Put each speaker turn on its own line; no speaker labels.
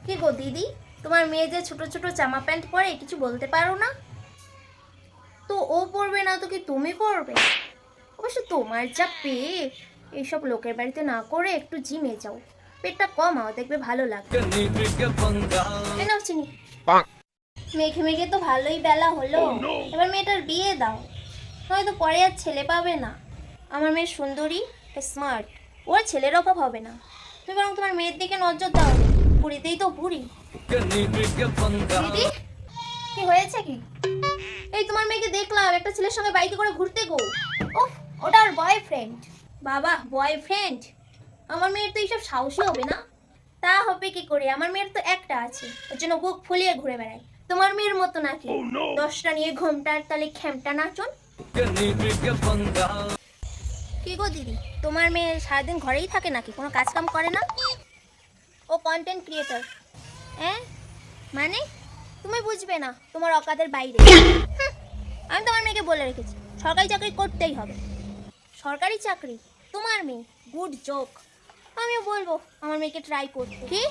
কি গো দিদি, তোমার মেয়ে যে ছোট ছোট জামা প্যান্ট পরে কিছু বলতে পারো না? তো ও পরবে না তো কি তুমি পরবে? অবশ্য তোমার যা পেট, এইসব লোকের বাড়িতে না করে একটু জিমে যাও, পেটটা কমাও, দেখবে ভালো লাগবে। এই নাও চিনি। মেঘে মেঘে তো ভালোই বেলা হলো, এবার মেয়েটার বিয়ে দাও, নয়তো পরে আর ছেলে পাবে না। আমার মেয়ে সুন্দরী, স্মার্ট, ওর ছেলের অভাব হবে না। তুমি বরং তোমার মেয়ের দিকে নজর দাও, বুড়িতেই তো বুড়ি। দিদি, কি হয়েছে কি? এই তোমার মেয়েকে দেখলাম একটা ছেলের সঙ্গে বাইকে করে ঘুরতে গো। ওহ, ওটা ওর বয়ফ্রেন্ড। বাবা, বয়ফ্রেন্ড? আমার মেয়ের তো এইসব সাহসী হবে না। তা হবে কি করে, আমার মেয়ের তো একটা আছে, ওর জন্য বুক ফুলিয়ে ঘুরে বেড়ায়। তোমার মেয়ের মতো নাকি 10টা নিয়ে ঘোমটার তালে খেমটা নাচন? কি গো দিদি, তোমার মেয়ে সারাদিন ঘরেই থাকে নাকি, কোনো কাজ কাম করে না? ও কন্টেন্ট ক্রিয়েটর। হ্যাঁ মানে, তুমি বুঝবে না, তোমার অকাদের বাইরে। হুঁ, আমি তোমার মেয়েকে বলে রেখেছি সরকারি চাকরি করতেই হবে। সরকারি চাকরি? তোমার মেয়ে? Good joke. আমিও বলবো আমার মেয়েকে ট্রাই করতে। কি?